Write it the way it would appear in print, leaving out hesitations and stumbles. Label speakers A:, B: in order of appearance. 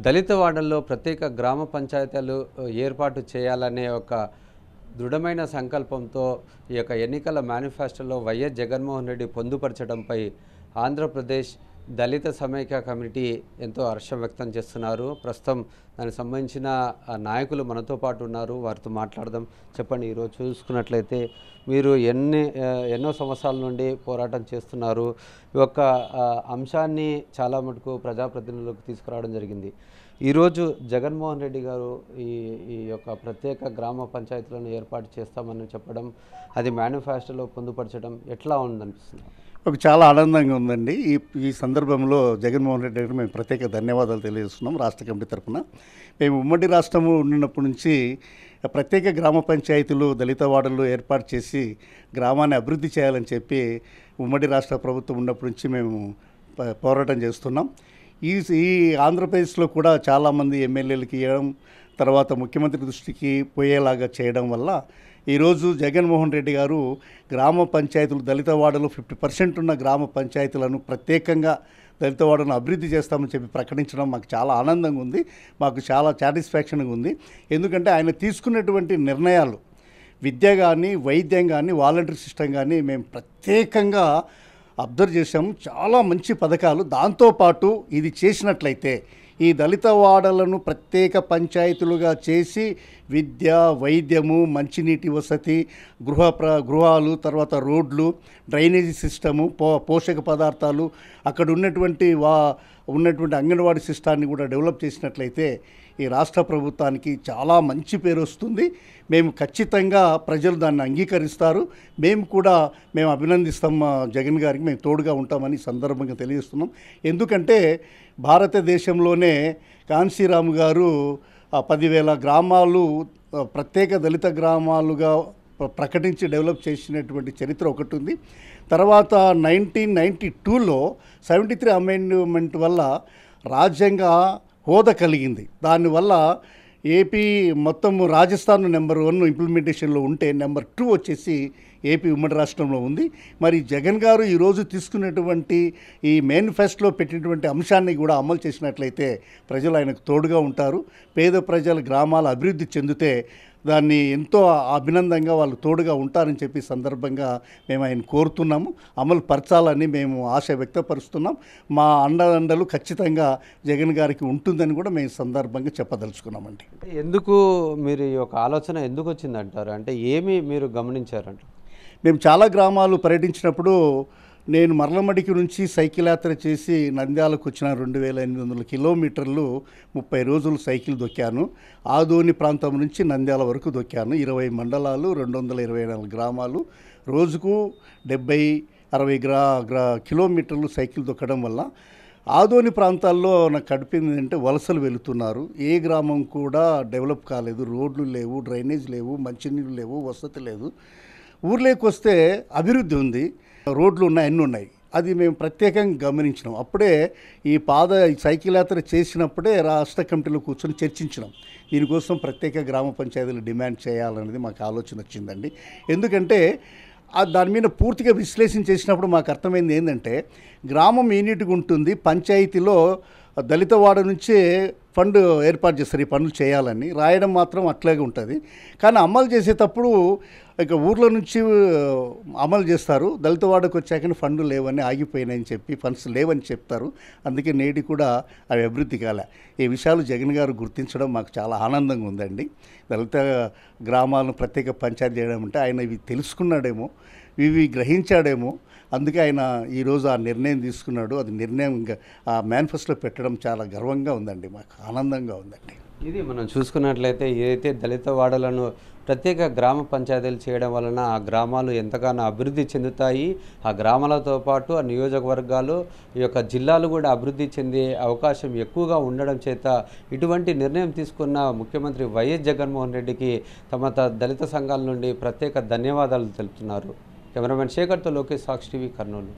A: దళిత వాడల్లో ప్రత్యేక గ్రామ పంచాయతీలు ఏర్పాటు చేయాలనే ఒక దృఢమైన సంకల్పంతో ఈ యొక్క ఎన్నికల మేనిఫెస్టోలో వైఎస్ జగన్మోహన్ రెడ్డి పొందుపరచడంపై ఆంధ్రప్రదేశ్ దళిత సమైక్య కమిటీ ఎంతో హర్షం వ్యక్తం చేస్తున్నారు. ప్రస్తుతం దానికి సంబంధించిన నాయకులు మనతో పాటు ఉన్నారు, వారితో మాట్లాడదాం. చెప్పండి, ఈరోజు చూసుకున్నట్లయితే మీరు ఎన్నో సంవత్సరాల నుండి పోరాటం చేస్తున్నారు. ఈ యొక్క అంశాన్ని చాలా మటుకు ప్రజాప్రతినిధులకు తీసుకురావడం జరిగింది. ఈరోజు జగన్మోహన్ రెడ్డి గారు ఈ యొక్క ప్రత్యేక గ్రామ పంచాయతీలను ఏర్పాటు చేస్తామని చెప్పడం, అది మేనిఫెస్టోలో పొందుపరచడం ఎట్లా ఉందనిపిస్తుంది?
B: చాలా ఆనందంగా ఉందండి. ఈ సందర్భంలో జగన్మోహన్ రెడ్డి గారికి మేము ప్రత్యేక ధన్యవాదాలు తెలియజేస్తున్నాం. రాష్ట్ర కమిటీ తరఫున మేము ఉమ్మడి రాష్ట్రము ఉన్నప్పటి నుంచి ప్రత్యేక గ్రామ పంచాయతీలు దళిత వార్డులు ఏర్పాటు చేసి గ్రామాన్ని అభివృద్ధి చేయాలని చెప్పి ఉమ్మడి రాష్ట్ర ప్రభుత్వం ఉన్నప్పటి నుంచి మేము పోరాటం చేస్తున్నాం. ఈ ఆంధ్రప్రదేశ్లో కూడా చాలామంది ఎమ్మెల్యేలకి ఇవ్వడం, తర్వాత ముఖ్యమంత్రి దృష్టికి పోయేలాగా చేయడం వల్ల ఈరోజు జగన్మోహన్ రెడ్డి గారు గ్రామ పంచాయతీలు దళిత వార్డులు 50% ఉన్న గ్రామ పంచాయతీలను ప్రత్యేకంగా దళిత వార్డులను అభివృద్ధి చేస్తామని చెప్పి ప్రకటించడం మాకు చాలా ఆనందంగా ఉంది, మాకు చాలా సాటిస్ఫాక్షన్గా ఉంది. ఎందుకంటే ఆయన తీసుకున్నటువంటి నిర్ణయాలు విద్య కానీ, వైద్యం కానీ, వాలంటరీ సిస్టమ్ కానీ మేము ప్రత్యేకంగా అబ్జర్వ్ చేసాము. చాలా మంచి పథకాలు. దాంతోపాటు ఇది చేసినట్లయితే ఈ దళిత వాడలను ప్రత్యేక పంచాయతీలుగా చేసి విద్య, వైద్యము, మంచినీటి వసతి, గృహాలు, తర్వాత రోడ్లు, డ్రైనేజీ సిస్టము, పోషక పదార్థాలు, అక్కడ ఉన్నటువంటి అంగన్వాడీ సిస్టాన్ని కూడా డెవలప్ చేసినట్లయితే ఈ రాష్ట్ర ప్రభుత్వానికి చాలా మంచి పేరు వస్తుంది. మేము ఖచ్చితంగా ప్రజలు దాన్ని అంగీకరిస్తారు. మేము అభినందిస్తాం. జగన్ గారికి మేము తోడుగా ఉంటామని సందర్భంగా తెలియజేస్తున్నాం. ఎందుకంటే భారతదేశంలోనే కాన్సీరామ్ గారు 10,000 గ్రామాలు ప్రత్యేక దళిత గ్రామాలుగా ప్రకటించి డెవలప్ చేసినటువంటి చరిత్ర ఒకటి ఉంది. తర్వాత 1992లో 73 అమెండ్మెంట్ వల్ల రాజ్యాంగ హోదా కలిగింది. దానివల్ల ఏపీ మొత్తం రాజస్థాన్ నెంబర్ 1 ఇంప్లిమెంటేషన్లో ఉంటే నెంబర్ 2 వచ్చేసి ఏపీ ఉమ్మడి రాష్ట్రంలో ఉంది. మరి జగన్ గారు ఈరోజు తీసుకున్నటువంటి ఈ మేనిఫెస్టోలో పెట్టినటువంటి అంశాన్ని కూడా అమలు చేసినట్లయితే ప్రజలు ఆయనకు తోడుగా ఉంటారు. పేద ప్రజల గ్రామాల అభివృద్ధి చెందితే దాన్ని ఎంతో అభినందంగా వాళ్ళు తోడుగా ఉంటారని చెప్పి సందర్భంగా మేము ఆయన కోరుతున్నాము. అమలు పరచాలని మేము ఆశ వ్యక్తపరుస్తున్నాం. మా అండలు ఖచ్చితంగా జగన్ గారికి ఉంటుందని కూడా మేము సందర్భంగా చెప్పదలుచుకున్నామండి.
A: ఎందుకు మీరు ఈ యొక్క ఆలోచన ఎందుకు వచ్చిందంటారు? అంటే ఏమి మీరు గమనించారంట?
B: మేము చాలా గ్రామాలు పర్యటించినప్పుడు నేను మర్లమడికి నుంచి సైకిల్ యాత్ర చేసి నంద్యాలకు వచ్చిన 2800 కిలోమీటర్లు 30 రోజులు సైకిల్ దొక్కాను. ఆదోని ప్రాంతం నుంచి నంద్యాల వరకు దొక్కాను. 20 మండలాలు, 224 గ్రామాలు, రోజుకు 70-60 కిలోమీటర్లు సైకిల్ దొక్కడం వల్ల ఆదోని ప్రాంతాల్లో నాకు కడిపింది అంటే వలసలు వెళుతున్నారు. ఏ గ్రామం కూడా డెవలప్ కాలేదు. రోడ్లు లేవు, డ్రైనేజ్ లేవు, మంచినీళ్ళు లేవు, వసతి లేదు. ఊర్లోకి వస్తే అభివృద్ధి ఉంది, రోడ్లు ఉన్నాయి, అన్నీ ఉన్నాయి. అది మేము ప్రత్యేకంగా గమనించినాం. అప్పుడే ఈ సైకిల్ యాత్ర చేసినప్పుడే రాష్ట్ర కమిటీలో కూర్చొని చర్చించినాం. దీనికోసం ప్రత్యేక గ్రామ పంచాయతీలు డిమాండ్ చేయాలనేది మాకు ఆలోచన వచ్చిందండి. ఎందుకంటే దాని మీద పూర్తిగా విశ్లేషణ చేసినప్పుడు మాకు అర్థమైంది ఏంటంటే, గ్రామం యూనిట్గా ఉంటుంది, పంచాయతీలో దళిత వాడ నుంచే ఫండ్ ఏర్పాటు చేస్తారు ఈ పనులు చేయాలని, రాయడం మాత్రం అట్లాగే ఉంటుంది. కానీ అమలు చేసేటప్పుడు ఇక ఊర్లో నుంచి అమలు చేస్తారు, దళిత వాడకు వచ్చాకని ఫండ్లు లేవని ఆగిపోయినాయని చెప్పి, ఫండ్స్ లేవని చెప్తారు. అందుకే నేటి కూడా అవి అభివృద్ధి కాలే. ఈ విషయాలు జగన్ గారు గుర్తించడం మాకు చాలా ఆనందంగా ఉందండి. దళిత గ్రామాలను ప్రత్యేక పంచాయతీ చేయడం అంటే ఆయన ఇవి తెలుసుకున్నాడేమో, ఇవి గ్రహించాడేమో. అందుకే ఆయన ఈరోజు ఆ నిర్ణయం తీసుకున్నాడు. అది నిర్ణయం ఆ మేనిఫెస్టోలో పెట్టడం చాలా గర్వంగా ఉందండి, మాకు ఆనందంగా ఉందండి.
A: ఇది మనం చూసుకున్నట్లయితే ఏదైతే దళిత వాడలను ప్రత్యేక గ్రామ పంచాయతీలు చేయడం వలన ఆ గ్రామాలు ఎంతగానో అభివృద్ధి చెందుతాయి. ఆ గ్రామాలతో పాటు ఆ నియోజకవర్గాలు, ఈ యొక్క జిల్లాలు కూడా అభివృద్ధి చెందే అవకాశం ఎక్కువగా ఉండడం చేత ఇటువంటి నిర్ణయం తీసుకున్న ముఖ్యమంత్రి వైఎస్ జగన్మోహన్ రెడ్డికి తమ దళిత సంఘాల నుండి ప్రత్యేక ధన్యవాదాలు తెలుపుతున్నారు. కెమెరామెన్ శేఖర్తో లోకేష్, సాక్షి టీవీ, కర్నూలు.